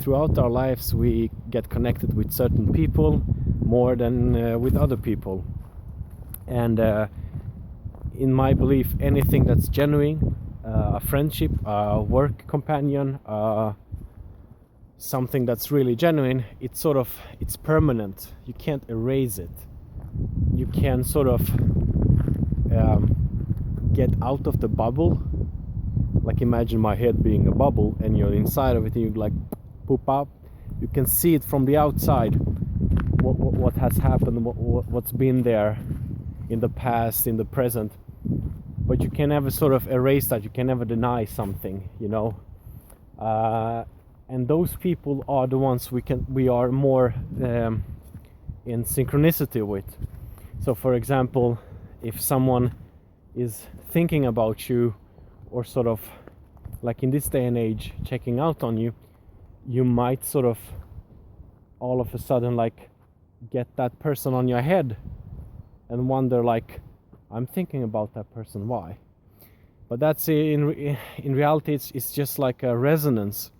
throughout our lives we get connected with certain people more than with other people. And in my belief, anything that's genuine, a friendship, a work companion, something that's really genuine, it's permanent. You can't erase it. You can sort of get out of the bubble. Like imagine my head being a bubble and you're inside of it and you like poop up. You can see it from the outside, what has happened, what's been there in the past, in the present. But you can never sort of erase that. You can never deny something, you know. And those people are the ones we are more in synchronicity with. So for example, if someone is thinking about you, or sort of like in this day and age checking out on you, you might sort of all of a sudden like get that person on your head and wonder like, I'm thinking about that person, why? But that's in reality it's just like a resonance,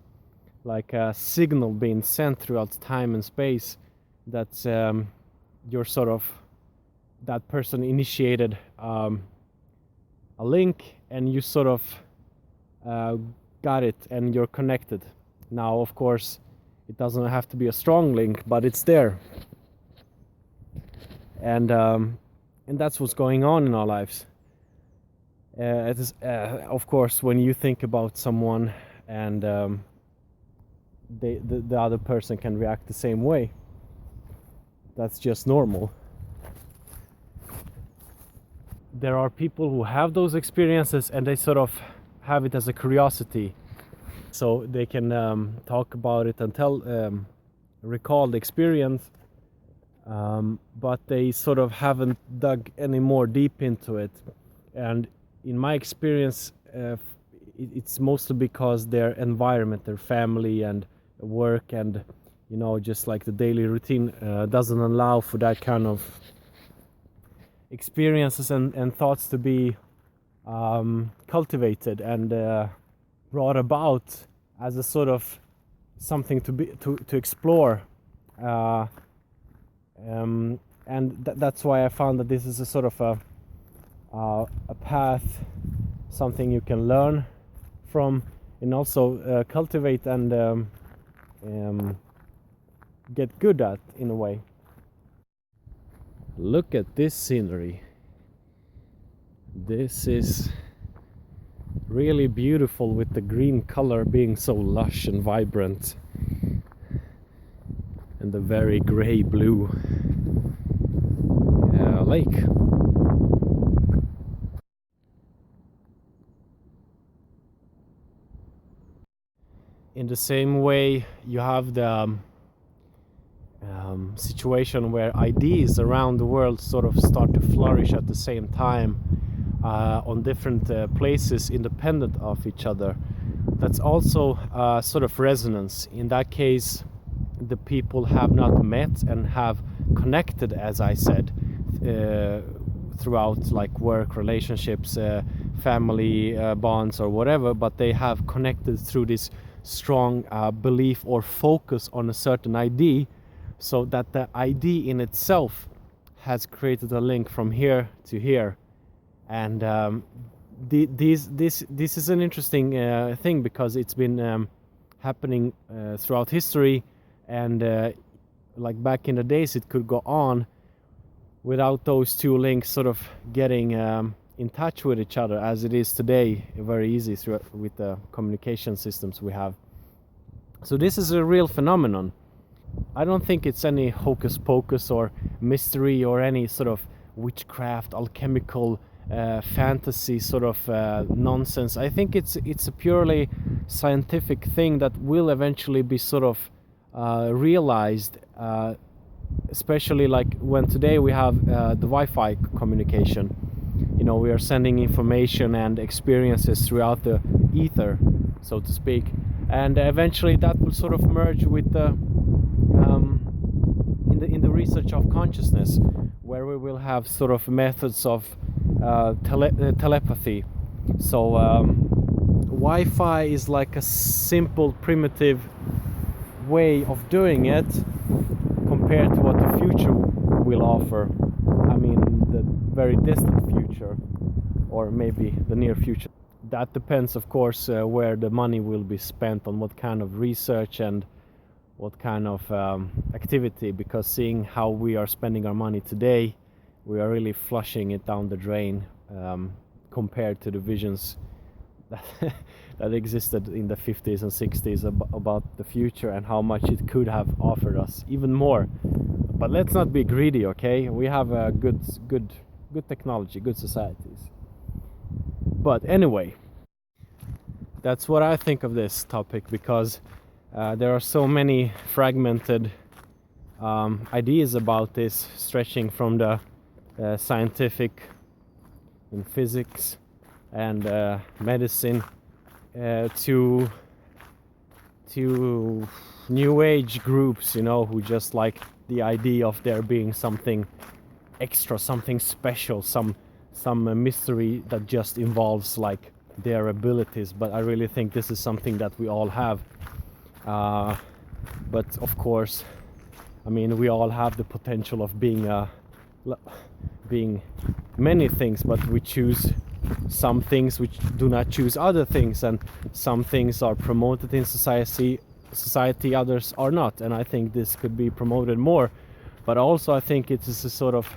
like a signal being sent throughout time and space that you're sort of, that person initiated a link and you sort of got it and you're connected. Now of course it doesn't have to be a strong link, but it's there. And that's what's going on in our lives. It is, of course, when you think about someone and the other person can react the same way, that's just normal. There are people who have those experiences and they sort of have it as a curiosity, so they can talk about it and recall the experience, but they sort of haven't dug any more deep into it. And in my experience, it's mostly because their environment, their family and work and, you know, just like the daily routine doesn't allow for that kind of experiences and thoughts to be cultivated and brought about as a sort of something to explore, and that's why I found that this is a sort of a path, something you can learn from and also cultivate and get good at in a way. Look at this scenery. This is really beautiful with the green color being so lush and vibrant, and the very gray blue lake. In the same way, you have the situation where ideas around the world sort of start to flourish at the same time on different places independent of each other. That's also sort of resonance. In that case, the people have not met and have connected, as I said, throughout like work, relationships, family bonds or whatever, but they have connected through this strong belief or focus on a certain idea, so that the idea in itself has created a link from here to here. And this is an interesting thing, because it's been happening throughout history, and like back in the days it could go on without those two links sort of getting in touch with each other, as it is today very easy with the communication systems we have. So this is a real phenomenon. I don't think it's any hocus pocus or mystery or any sort of witchcraft, alchemical fantasy sort of nonsense. I think it's a purely scientific thing that will eventually be sort of realized, especially like when today we have the Wi-Fi communication. You know, we are sending information and experiences throughout the ether, so to speak, and eventually that will sort of merge with the in the research of consciousness, where we will have sort of methods of telepathy. So Wi-Fi is like a simple, primitive way of doing it compared to what the future will offer. I mean, the very distant future, or maybe the near future. That depends, of course, where the money will be spent, on what kind of research and what kind of activity, because seeing how we are spending our money today, we are really flushing it down the drain compared to the visions that, that existed in the 50s and 60s about the future and how much it could have offered us, even more. But let's not be greedy, okay? We have a good technology, good societies. But anyway, that's what I think of this topic, because there are so many fragmented ideas about this, stretching from the scientific in physics and medicine to new age groups, you know, who just like the idea of there being something extra, something special, some mystery that just involves like their abilities. But I really think this is something that we all have. But of course, I mean, we all have the potential of being many things, but we choose some things which do not choose other things, and some things are promoted in society, others are not. And I think this could be promoted more. But also I think it is a sort of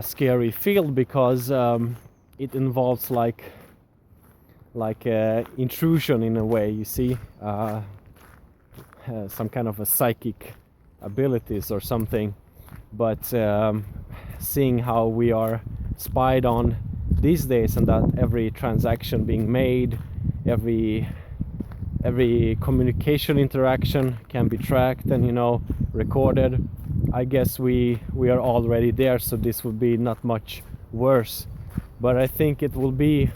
scary field, because it involves like intrusion in a way, you see, some kind of a psychic abilities or something. But seeing how we are spied on these days, and that every transaction being made, every communication interaction can be tracked and, you know, recorded, I guess we are already there, so this would be not much worse. But I think it will be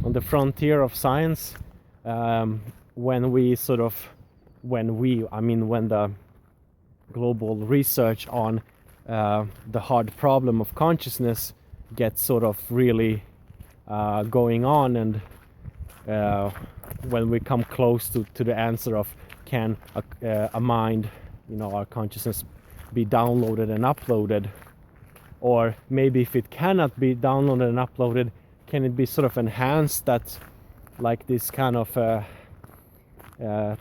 on the frontier of science when the global research on the hard problem of consciousness gets sort of really going on, and when we come close to the answer of can a mind, you know, our consciousness, be downloaded and uploaded, or maybe if it cannot be downloaded and uploaded, can it be sort of enhanced, that like this kind of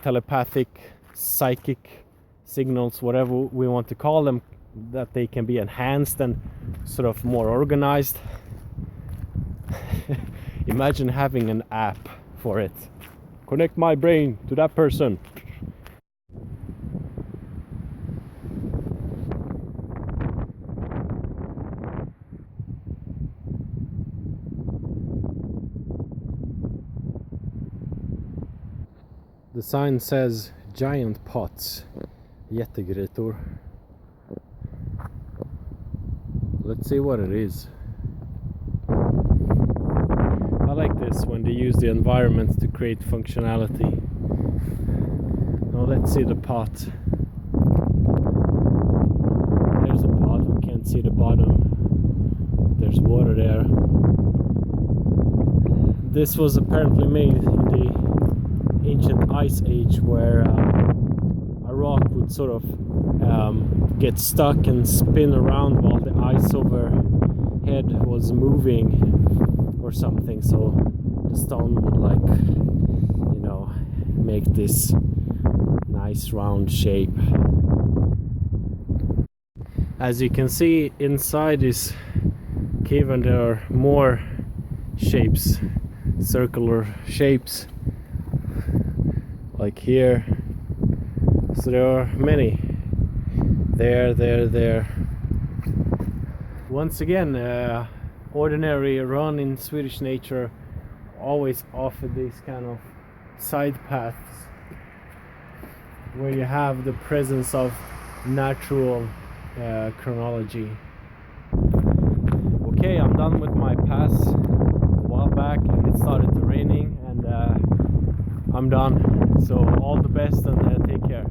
telepathic, psychic signals, whatever we want to call them, that they can be enhanced and sort of more organized. Imagine having an app for it. Connect my brain to that person. The sign says giant pots, jättegrytor. Let's see what it is. I like this when they use the environment to create functionality. Now let's see the pot. There's a pot, we can't see the bottom. There's water there. This was apparently made in the ancient ice age, where a rock would sort of get stuck and spin around while the ice overhead was moving or something, so the stone would, like, you know, make this nice round shape. As you can see, inside this cavern there are more shapes, circular shapes, like here. So there are many. There. Once again, ordinary run in Swedish nature always offer these kind of side paths where you have the presence of natural chronology. Okay, I'm done with my pass a while back, and it started to raining, and I'm done. So all the best, and take care.